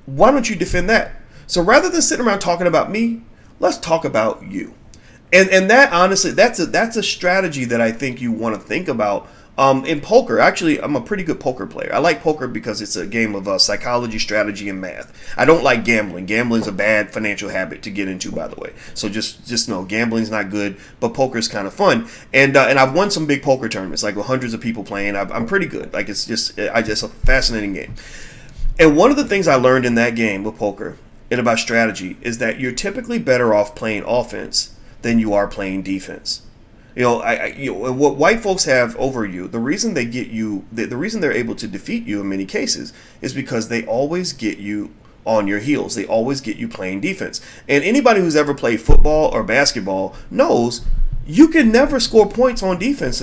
Why don't you defend that? So rather than sitting around talking about me, let's talk about you. And that, honestly, that's a strategy that I think you want to think about. In poker, actually, I'm a pretty good poker player. I like poker because it's a game of psychology, strategy, and math. I don't like gambling. Gambling is a bad financial habit to get into, by the way. So just know, gambling's not good, but poker is kind of fun. And I've won some big poker tournaments, like with hundreds of people playing. I'm pretty good. Like it's just a fascinating game. And one of the things I learned in that game with poker and about strategy is that you're typically better off playing offense than you are playing defense. What white folks have over you, the reason they get you, the reason they're able to defeat you in many cases is because they always get you on your heels. They always get you playing defense. And anybody who's ever played football or basketball knows you can never score points on defense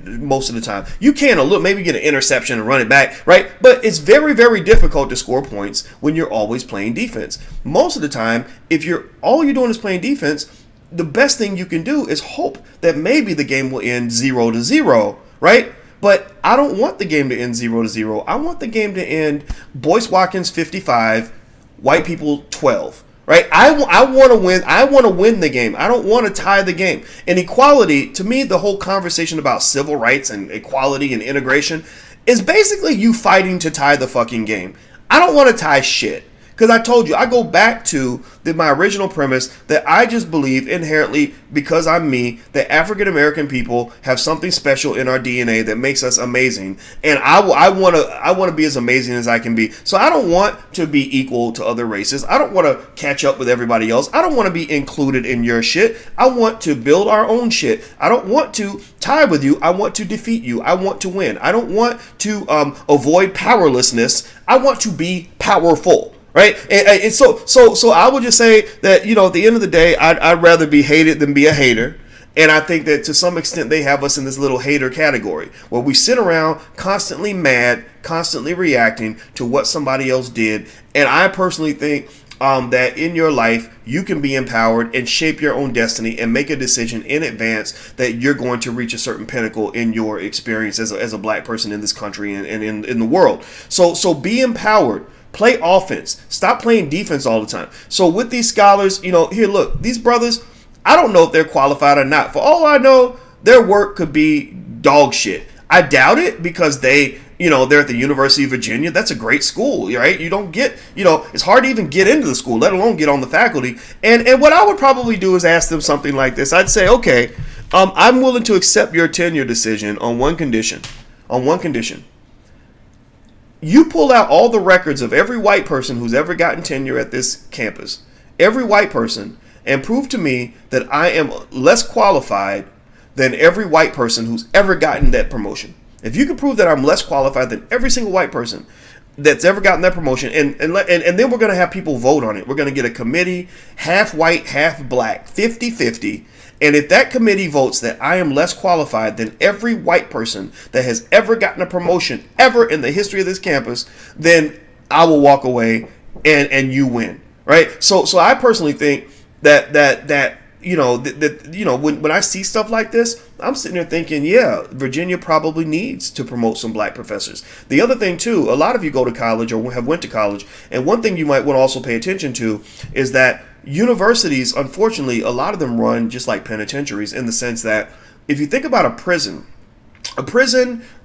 most of the time. You can maybe get an interception and run it back, right? But it's very, very difficult to score points when you're always playing defense. Most of the time, if all you're doing is playing defense, the best thing you can do is hope that maybe the game will end 0-0, right? But I don't want the game to end 0-0. I want the game to end Boyce Watkins 55, white people 12, right? I want to win. I want to win the game. I don't want to tie the game. And equality, to me, the whole conversation about civil rights and equality and integration is basically you fighting to tie the fucking game. I don't want to tie shit. Because I told you, I go back to my original premise that I just believe inherently, because I'm me, that African American people have something special in our DNA that makes us amazing, and I want to be as amazing as I can be. So I don't want to be equal to other races. I don't want to catch up with everybody else. I don't want to be included in your shit. I want to build our own shit. I don't want to tie with you. I want to defeat you. I want to win. I don't want to avoid powerlessness. I want to be powerful. Right, and so I would just say that, at the end of the day, I'd rather be hated than be a hater, and I think that to some extent they have us in this little hater category where we sit around constantly mad, constantly reacting to what somebody else did. And I personally think that in your life you can be empowered and shape your own destiny and make a decision in advance that you're going to reach a certain pinnacle in your experience as a black person in this country and in the world. So be empowered. Play offense. Stop playing defense all the time. So with these scholars, here, look, these brothers, I don't know if they're qualified or not. For all I know, their work could be dog shit. I doubt it, because they're at the University of Virginia. That's a great school, right? You don't get, it's hard to even get into the school, let alone get on the faculty. And what I would probably do is ask them something like this. I'd say, okay, I'm willing to accept your tenure decision on one condition. You pull out all the records of every white person who's ever gotten tenure at this campus, every white person, and prove to me that I am less qualified than every white person who's ever gotten that promotion. If you can prove that I'm less qualified than every single white person that's ever gotten that promotion, and then we're going to have people vote on it. We're going to get a committee, half white, half black, 50-50. And if that committee votes that I am less qualified than every white person that has ever gotten a promotion ever in the history of this campus, then I will walk away and you win, right? So I personally think that when I see stuff like this, I'm sitting there thinking, yeah, Virginia probably needs to promote some black professors. The other thing too, a lot of you go to college or have went to college, and one thing you might want to also pay attention to is that universities, unfortunately, a lot of them run just like penitentiaries, in the sense that if you think about a prison,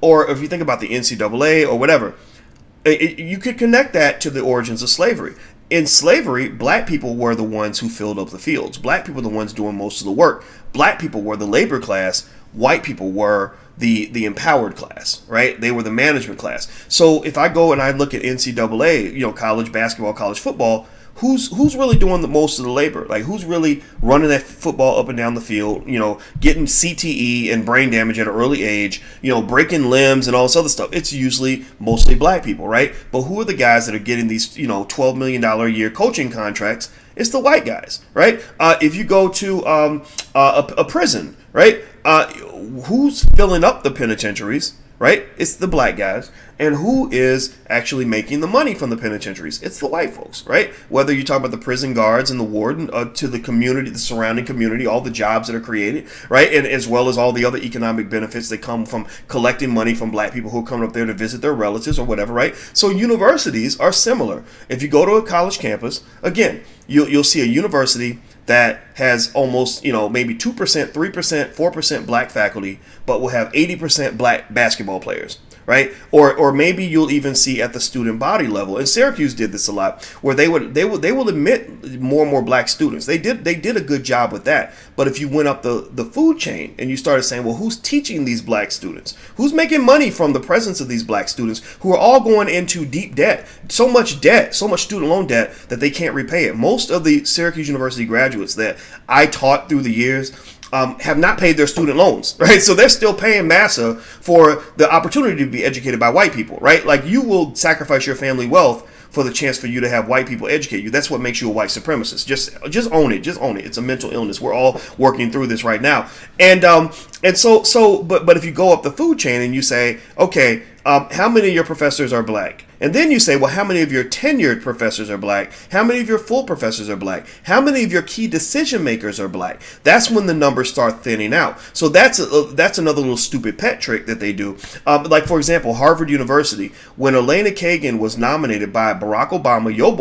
or if you think about the NCAA or whatever, you could connect that to the origins of slavery. In slavery, black people were the ones who filled up the fields. Black people were the ones doing most of the work. Black people were the labor class. White people were the empowered class, right? They were the management class. So if I go and I look at NCAA, college basketball, college football, who's really doing the most of the labor? Like, who's really running that football up and down the field, getting CTE and brain damage at an early age, breaking limbs and all this other stuff? It's usually mostly black people, right? But who are the guys that are getting these, $12 million a year coaching contracts? It's the white guys, right? If you go to a prison, right? Who's filling up the penitentiaries, right? It's the black guys. And who is actually making the money from the penitentiaries? It's the white folks, right? Whether you talk about the prison guards and the warden, to the community, the surrounding community, all the jobs that are created, right? And as well as all the other economic benefits that come from collecting money from black people who are coming up there to visit their relatives or whatever, right? So universities are similar. If you go to a college campus, again, you'll see a university that has almost, maybe 2%, 3%, 4% black faculty, but will have 80% black basketball players, right? Or maybe you'll even see at the student body level. And Syracuse did this a lot, where they will admit more and more black students. They did a good job with that. But if you went up the food chain and you started saying, well, who's teaching these black students? Who's making money from the presence of these black students who are all going into deep debt? So much student loan debt that they can't repay it. Most of the Syracuse University graduates that I taught through the years have not paid their student loans, right? So they're still paying massa for the opportunity to be educated by white people, right? Like, you will sacrifice your family wealth for the chance for you to have white people educate you. That's what makes you a white supremacist. Just own it. Just own it. It's a mental illness. We're all working through this right now. And but if you go up the food chain and you say, okay, how many of your professors are black? And then you say, well, how many of your tenured professors are black? How many of your full professors are black? How many of your key decision makers are black? That's when the numbers start thinning out. So that's another little stupid pet trick that they do. Like, for example, Harvard University, when Elena Kagan was nominated by Barack Obama, your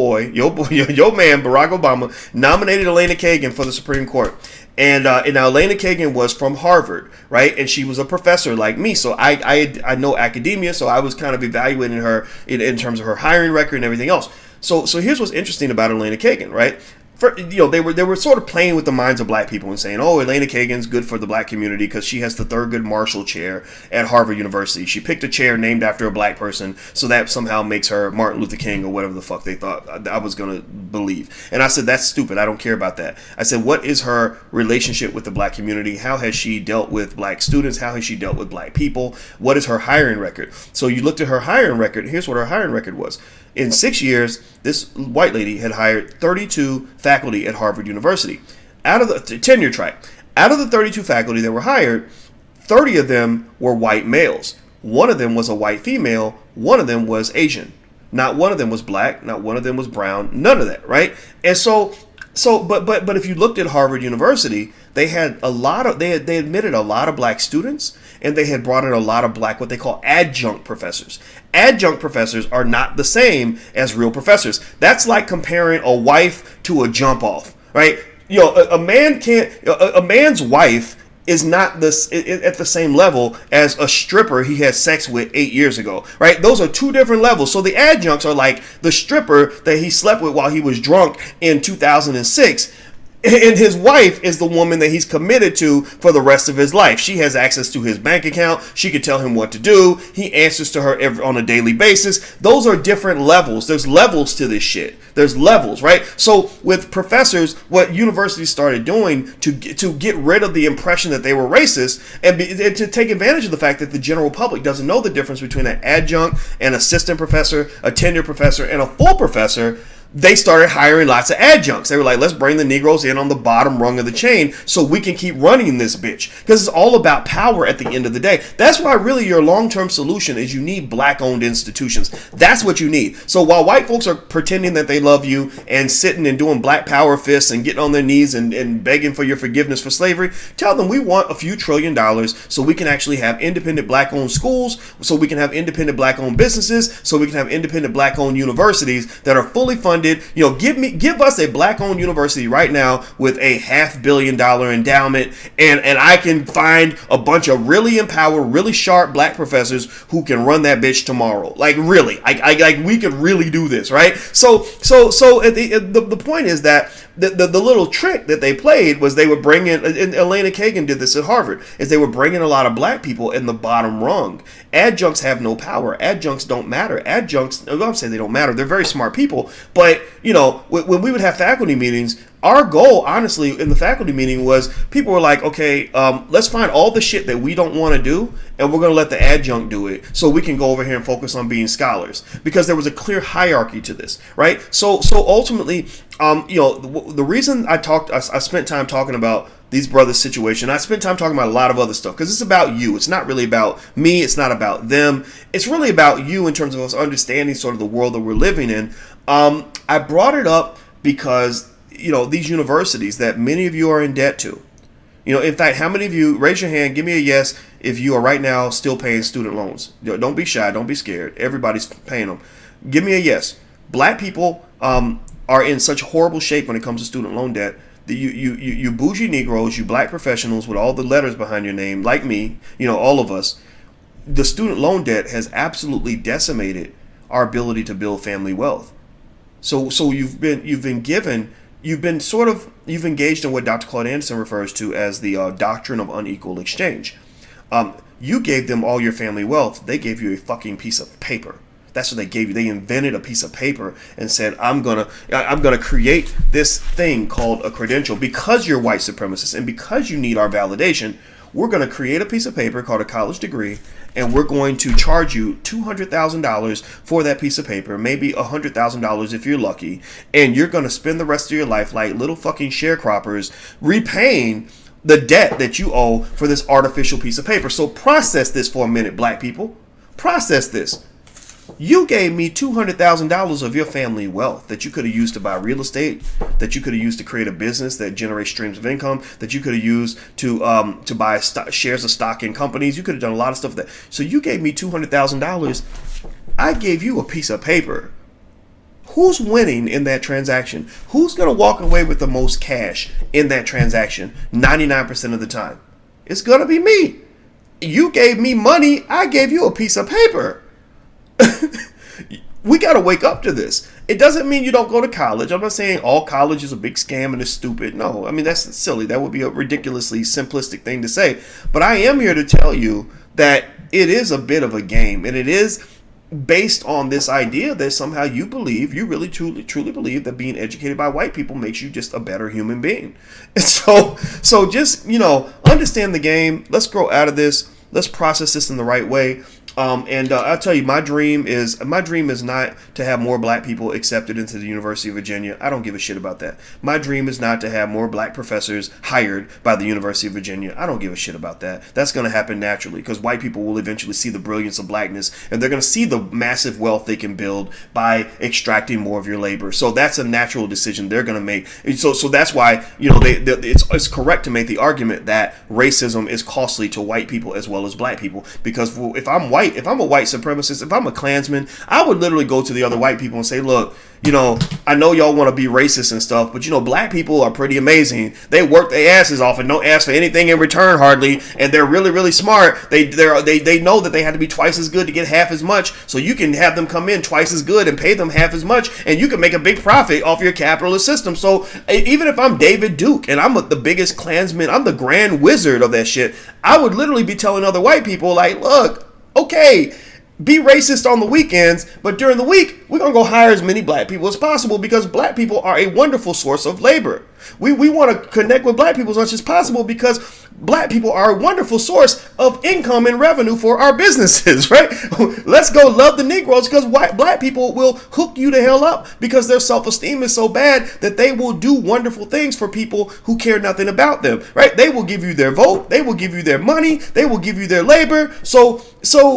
man, Barack Obama, nominated Elena Kagan for the Supreme Court. And now Elena Kagan was from Harvard, right? And she was a professor like me. So I know academia, so I was kind of evaluating her in terms of her hiring record and everything else. So here's what's interesting about Elena Kagan, right? They were sort of playing with the minds of black people and saying, oh, Elena Kagan's good for the black community because she has the Thurgood Marshall chair at Harvard University. She picked a chair named after a black person, so that somehow makes her Martin Luther King or whatever the fuck they thought I was going to believe. And I said, that's stupid. I don't care about that. I said, what is her relationship with the black community? How has she dealt with black students? How has she dealt with black people? What is her hiring record? So you looked at her hiring record. Here's what her hiring record was. In 6 years, this white lady had hired 32 faculty at Harvard University. Out of the tenure track, out of the 32 faculty that were hired, 30 of them were white males. One of them was a white female. One of them was Asian. Not one of them was black. Not one of them was brown. None of that, right? And but if you looked at Harvard University, they had they admitted a lot of black students, and they had brought in a lot of black, what they call adjunct professors. Adjunct professors are not the same as real professors. That's like comparing a wife to a jump off, right? A man's wife is not at the same level as a stripper he had sex with 8 years ago, right? Those are two different levels. So the adjuncts are like the stripper that he slept with while he was drunk in 2006. And his wife is the woman that he's committed to for the rest of his life. She has access to his bank account. She can tell him what to do. He answers to her on a daily basis. Those are different levels. There's levels to this shit. There's levels, right? So with professors, what universities started doing to get rid of the impression that they were racist and to take advantage of the fact that the general public doesn't know the difference between an adjunct, an assistant professor, a tenured professor, and a full professor, they started hiring lots of adjuncts. They were like, let's bring the Negroes in on the bottom rung of the chain so we can keep running this bitch. Because it's all about power at the end of the day. That's why really your long-term solution is you need black-owned institutions. That's what you need. So while white folks are pretending that they love you and sitting and doing black power fists and getting on their knees and begging for your forgiveness for slavery, tell them we want a few $1 trillion so we can actually have independent black-owned schools, so we can have independent black-owned businesses, so we can have independent black-owned universities that are fully funded. Give us a black-owned university right now with a $500 million endowment, and I can find a bunch of really empowered, really sharp black professors who can run that bitch tomorrow. Like really, like we could really do this, right? So the point is that the little trick that they played was they would bring in, and Elena Kagan did this at Harvard, is they were bringing a lot of black people in the bottom rung. Adjuncts have no power. Adjuncts don't matter. Adjuncts, I'm saying they don't matter. They're very smart people, but But, when we would have faculty meetings, our goal, honestly, in the faculty meeting was people were like, okay, let's find all the shit that we don't want to do, and we're going to let the adjunct do it so we can go over here and focus on being scholars, because there was a clear hierarchy to this, right? So ultimately, the reason I spent time talking about these brothers' situation, I spent time talking about a lot of other stuff, because it's about you. It's not really about me. It's not about them. It's really about you in terms of us understanding sort of the world that we're living in. I brought it up because these universities that many of you are in debt to. In fact, how many of you, raise your hand, give me a yes if you are right now still paying student loans. Don't be shy, don't be scared. Everybody's paying them. Give me a yes. Black people are in such horrible shape when it comes to student loan debt. You bougie Negroes, you black professionals with all the letters behind your name, like me, all of us, the student loan debt has absolutely decimated our ability to build family wealth. So you've engaged in what Dr. Claude Anderson refers to as the doctrine of unequal exchange. You gave them all your family wealth. They gave you a fucking piece of paper. That's what they gave you. They invented a piece of paper and said, I'm gonna create this thing called a credential because you're white supremacists and because you need our validation. We're going to create a piece of paper called a college degree, and we're going to charge you $200,000 for that piece of paper, maybe $100,000 if you're lucky, and you're going to spend the rest of your life like little fucking sharecroppers repaying the debt that you owe for this artificial piece of paper. So process this for a minute, black people. Process this. You gave me $200,000 of your family wealth that you could have used to buy real estate, that you could have used to create a business that generates streams of income, that you could have used to buy shares of stock in companies. You could have done a lot of stuff with that. So you gave me $200,000. I gave you a piece of paper. Who's winning in that transaction? Who's going to walk away with the most cash in that transaction 99% of the time? It's going to be me. You gave me money. I gave you a piece of paper. We got to wake up to this. It doesn't mean you don't go to college. I'm not saying all college is a big scam and is stupid. No, I mean, that's silly. That would be a ridiculously simplistic thing to say. But I am here to tell you that it is a bit of a game, and it is based on this idea that somehow you really truly believe that being educated by white people makes you just a better human being. And so just, understand the game. Let's grow out of this. Let's process this in the right way. I'll tell you, my dream is not to have more black people accepted into the University of Virginia. I don't give a shit about that. My dream is not to have more black professors hired by the University of Virginia. I don't give a shit about that. That's going to happen naturally because white people will eventually see the brilliance of blackness, and they're going to see the massive wealth they can build by extracting more of your labor. So that's a natural decision they're going to make. So that's why, it's correct to make the argument that racism is costly to white people as well as black people, because if I'm white, if I'm a white supremacist, if I'm a Klansman, I would literally go to the other white people and say, look, I know y'all want to be racist and stuff, but black people are pretty amazing. They work their asses off and don't ask for anything in return hardly, and they're really, really smart. They know that they had to be twice as good to get half as much, so you can have them come in twice as good and pay them half as much, and you can make a big profit off your capitalist system. So even if I'm David Duke and I'm the biggest Klansman, I'm the grand wizard of that shit, I would literally be telling other white people like, look, okay, be racist on the weekends, but during the week, we're going to go hire as many black people as possible because black people are a wonderful source of labor. We want to connect with black people as much as possible because black people are a wonderful source of income and revenue for our businesses, right? Let's go love the Negroes because black people will hook you the hell up because their self-esteem is so bad that they will do wonderful things for people who care nothing about them, right? They will give you their vote. They will give you their money. They will give you their labor. So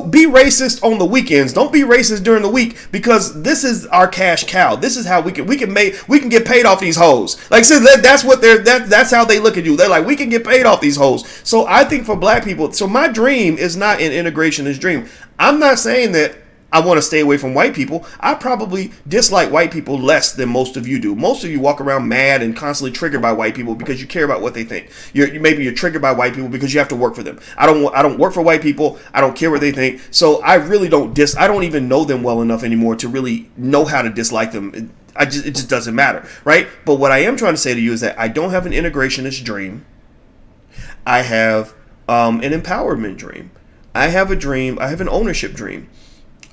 be racist on the weekends. Don't be racist during the week because this is our cash cow. This is how we can get paid off these hoes. Like, so that's how they look at you. They're like, we can get paid off these hoes. So I think for black people, so my dream is not an integrationist dream. I'm not saying that I want to stay away from white people. I probably dislike white people less than most of you do. Most of you walk around mad and constantly triggered by white people because you care about what they think. Maybe you're triggered by white people because you have to work for them. I don't work for white people. I don't care what they think. So I really don't I don't even know them well enough anymore to really know how to dislike them. It just doesn't matter, right? But what I am trying to say to you is that I don't have an integrationist dream. I have an empowerment dream. I have a dream. I have an ownership dream.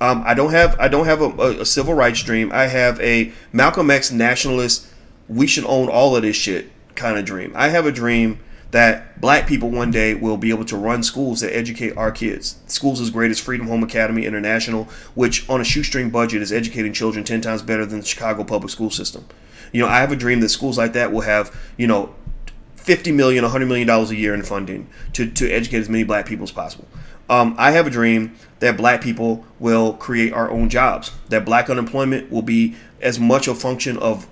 I don't have a civil rights dream. I have a Malcolm X nationalist, we should own all of this shit kind of dream. I have a dream that black people one day will be able to run schools that educate our kids. Schools as great as Freedom Home Academy International, which on a shoestring budget is educating children 10 times better than the Chicago public school system. I have a dream that schools like that will have, $50 million, $100 million a year in funding to educate as many black people as possible. I have a dream that black people will create our own jobs, that black unemployment will be as much a function of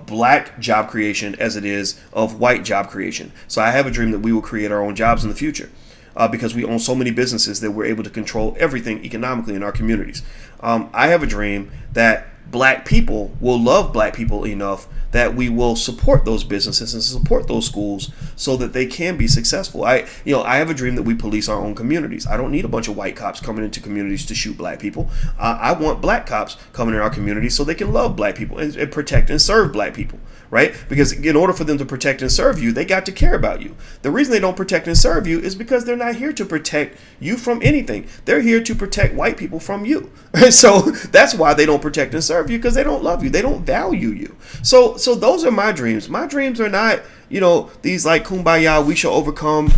black job creation as it is of white job creation. So I have a dream that we will create our own jobs in the future because we own so many businesses that we're able to control everything economically in our communities. I have a dream that black people will love black people enough that we will support those businesses and support those schools so that they can be successful. I have a dream that we police our own communities. I don't need a bunch of white cops coming into communities to shoot black people. I want black cops coming in our communities so they can love black people and protect and serve black people, right? Because in order for them to protect and serve you, they got to care about you. The reason they don't protect and serve you is because they're not here to protect you from anything. They're here to protect white people from you. So that's why they don't protect and serve you, because they don't love you. They don't value you. So those are my dreams. My dreams are not, these like kumbaya, we shall overcome,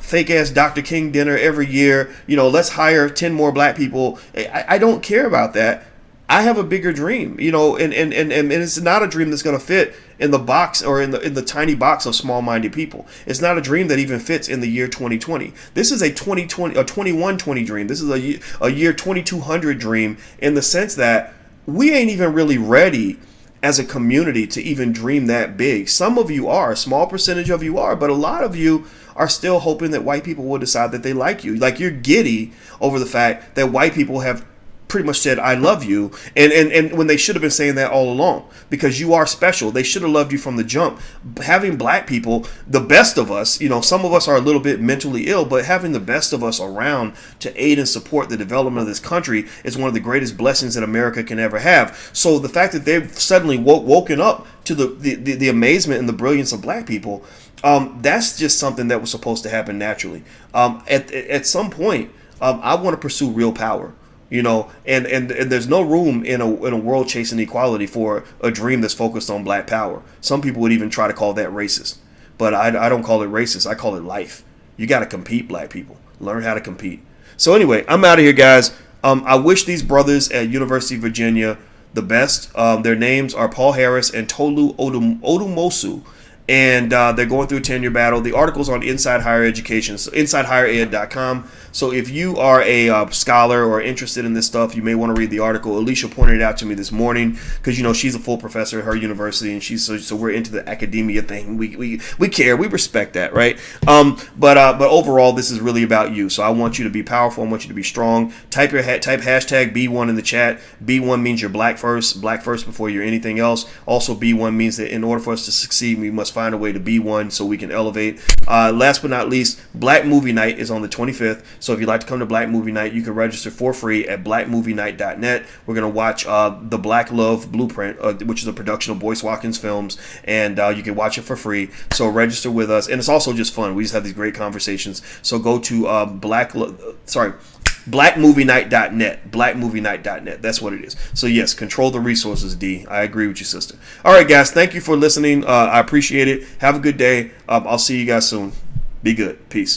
fake ass Dr. King dinner every year. Let's hire 10 more black people. I don't care about that. I have a bigger dream, and it's not a dream that's going to fit in the box or in the tiny box of small-minded people. It's not a dream that even fits in the year 2020. This is a 2120 dream. This is a year 2200 dream in the sense that we ain't even really ready as a community to even dream that big. Some of you are, a small percentage of you are, but a lot of you are still hoping that white people will decide that they like you. Like, you're giddy over the fact that white people have pretty much said, I love you. And when they should have been saying that all along, because you are special. They should have loved you from the jump. Having black people, the best of us, some of us are a little bit mentally ill, but having the best of us around to aid and support the development of this country is one of the greatest blessings that America can ever have. So the fact that they've suddenly woken up to the amazement and the brilliance of black people, that's just something that was supposed to happen naturally. At some point, I want to pursue real power. And there's no room in a world chasing equality for a dream that's focused on black power. Some people would even try to call that racist, but I don't call it racist. I call it life. You got to compete, black people. Learn how to compete. So anyway, I'm out of here, guys. I wish these brothers at University of Virginia the best. Their names are Paul Harris and Tolu Odumosu. And they're going through a tenure battle. The article's on Inside Higher Education, so InsideHigherEd.com. So if you are a scholar or interested in this stuff, you may want to read the article. Alicia pointed it out to me this morning because she's a full professor at her university, and she's so we're into the academia thing. We care, we respect that, right? But overall, this is really about you. So I want you to be powerful. I want you to be strong. Type hashtag B1 in the chat. B1 means you're black first before you're anything else. Also, B1 means that in order for us to succeed, we must find a way to be one so we can elevate. Last but not least, Black Movie Night is on the 25th. So if you'd like to come to Black Movie Night, you can register for free at blackmovienight.net. We're going to watch The Black Love Blueprint, which is a production of Boyce Watkins Films, and you can watch it for free. So register with us, and it's also just fun. We just have these great conversations. So go to blackmovienight.net. Blackmovienight.net. That's what it is. So yes, control the resources, D. I agree with you, sister. All right, guys. Thank you for listening. I appreciate it. Have a good day. I'll see you guys soon. Be good. Peace.